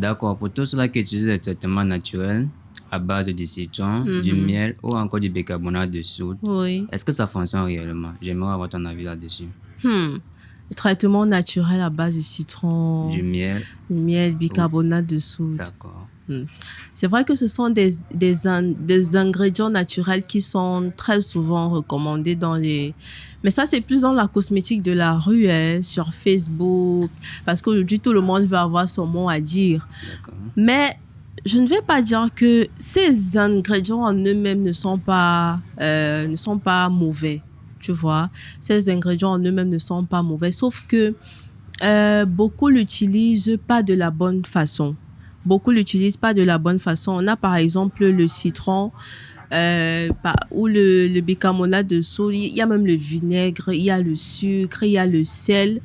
D'accord. Pour tous ceux qui utilisent des traitements naturels à base de citron, du miel ou encore du bicarbonate de soude, Oui. est-ce que ça fonctionne réellement? J'aimerais avoir ton avis là-dessus. Le traitement naturel à base de citron, Du miel. bicarbonate de soude. D'accord. C'est vrai que ce sont des ingrédients naturels qui sont très souvent recommandés dans les... Mais ça, c'est plus dans la cosmétique de la rue, sur Facebook, parce qu'aujourd'hui, tout le monde veut avoir son mot à dire. D'accord. Mais je ne vais pas dire que ces ingrédients en eux-mêmes ne sont pas mauvais, tu vois. Ces ingrédients en eux-mêmes ne sont pas mauvais, sauf que beaucoup l'utilisent pas de la bonne façon. Beaucoup l'utilisent pas de la bonne façon. On a par exemple le citron ou le bicarbonate de soude. Il y a même le vinaigre, il y a le sucre, il y a le sel.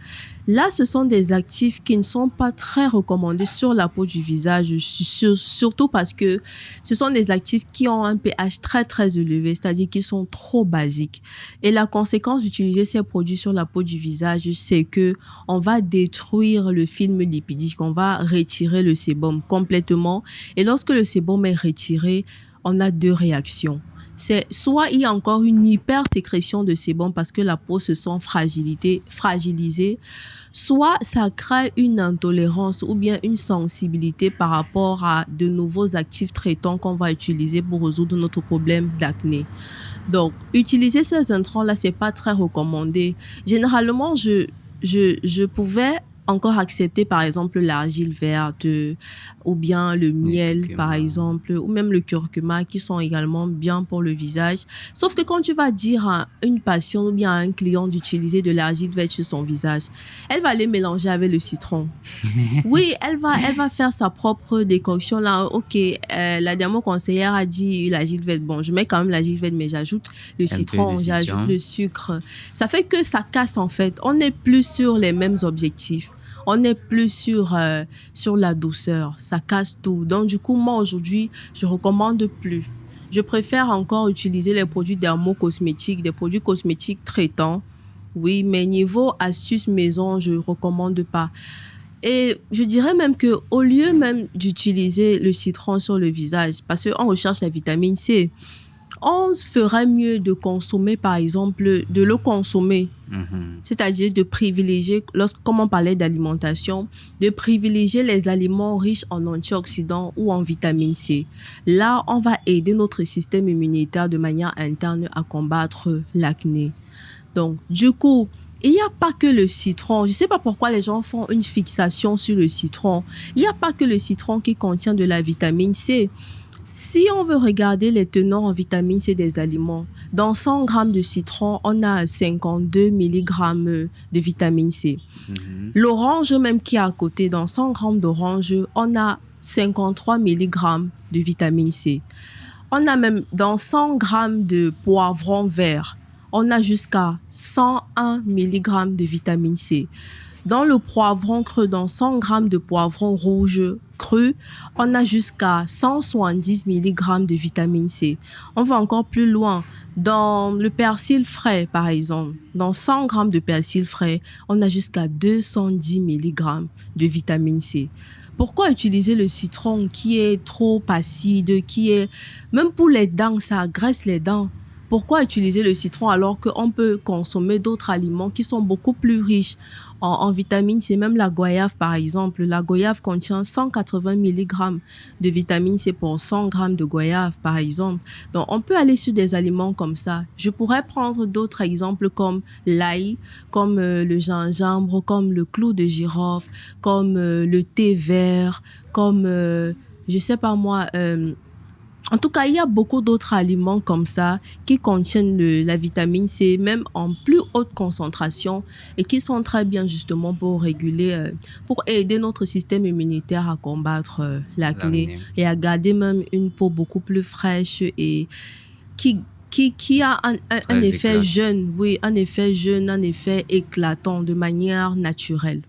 Là, ce sont des actifs qui ne sont pas très recommandés sur la peau du visage, surtout parce que ce sont des actifs qui ont un pH très, très élevé, c'est-à-dire qu'ils sont trop basiques. Et la conséquence d'utiliser ces produits sur la peau du visage, c'est que on va détruire le film lipidique, on va retirer le sébum complètement. Et lorsque le sébum est retiré, on a deux réactions. C'est soit il y a encore une hypersécrétion de sébum parce que la peau se sent fragilisée, soit ça crée une intolérance ou bien une sensibilité par rapport à de nouveaux actifs traitants qu'on va utiliser pour résoudre notre problème d'acné. Donc, utiliser ces intrants-là, c'est pas très recommandé. Généralement, je pouvais encore accepter, par exemple, l'argile verte ou bien le miel, par exemple, ou même le curcuma, qui sont également bien pour le visage. Sauf que quand tu vas dire à une patiente ou bien à un client d'utiliser de l'argile verte sur son visage, elle va les mélanger avec le citron. Oui, elle va faire sa propre décoction là. Ok, la dermo-conseillère a dit l'argile verte. Bon, je mets quand même l'argile verte, mais j'ajoute le citron, j'ajoute le sucre. Ça fait que ça casse en fait. On n'est plus sur les mêmes objectifs. On n'est plus sur la douceur. Ça casse tout. Donc, du coup, moi, aujourd'hui, je recommande plus. Je préfère encore utiliser les produits dermo-cosmétiques, des produits cosmétiques traitants. Oui, mais niveau astuce maison, je recommande pas. Et je dirais même qu'au lieu même d'utiliser le citron sur le visage, parce qu'on recherche la vitamine C, on ferait mieux de consommer, par exemple, de le consommer. C'est-à-dire de privilégier, comme on parlait d'alimentation, de privilégier les aliments riches en antioxydants ou en vitamine C. Là, on va aider notre système immunitaire de manière interne à combattre l'acné. Donc, du coup, il n'y a pas que le citron. Je ne sais pas pourquoi les gens font une fixation sur le citron. Il n'y a pas que le citron qui contient de la vitamine C. Si on veut regarder les tenants en vitamine C des aliments, dans 100 grammes de citron, on a 52 mg de vitamine C. L'orange même qui est à côté, dans 100 grammes d'orange, on a 53 mg de vitamine C. On a même dans 100 grammes de poivron vert, on a jusqu'à 101 mg de vitamine C. Dans le poivron cru, dans 100 grammes de poivron rouge cru, on a jusqu'à 170 mg de vitamine C. On va encore plus loin. Dans le persil frais, par exemple, dans 100 grammes de persil frais, on a jusqu'à 210 mg de vitamine C. Pourquoi utiliser le citron qui est trop acide, qui est... Même pour les dents, ça agresse les dents. Pourquoi utiliser le citron alors qu'on peut consommer d'autres aliments qui sont beaucoup plus riches en vitamine C? Même la goyave, par exemple. La goyave contient 180 mg de vitamine C pour 100 g de goyave, par exemple. Donc, on peut aller sur des aliments comme ça. Je pourrais prendre d'autres exemples comme l'ail, comme le gingembre, comme le clou de girofle, comme le thé vert, comme, je sais pas moi... En tout cas, il y a beaucoup d'autres aliments comme ça qui contiennent la vitamine C, même en plus haute concentration et qui sont très bien justement pour réguler, pour aider notre système immunitaire à combattre l'acné et à garder même une peau beaucoup plus fraîche et qui a un effet jeune, oui, un effet jeune, un effet éclatant de manière naturelle.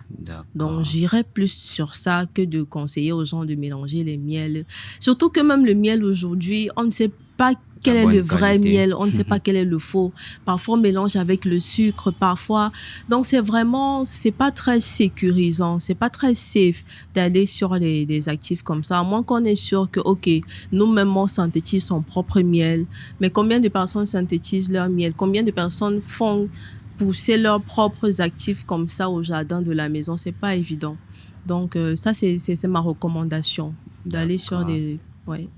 Donc, j'irais plus sur ça que de conseiller aux gens de mélanger les miels. Surtout que même le miel aujourd'hui, on ne sait pas quel La est le bonne vrai qualité. miel, on ne sait pas quel est le faux. Parfois, on mélange avec le sucre, parfois. Donc, c'est pas très sécurisant, c'est pas très safe d'aller sur les actifs comme ça. À moins qu'on est sûr que, OK, nous-mêmes, on synthétise son propre miel. Mais combien de personnes synthétisent leur miel? Combien de personnes font pousser leurs propres actifs comme ça au jardin de la maison? C'est pas évident. Donc, ça, c'est ma recommandation, d'aller sur D'accord. des... Ouais.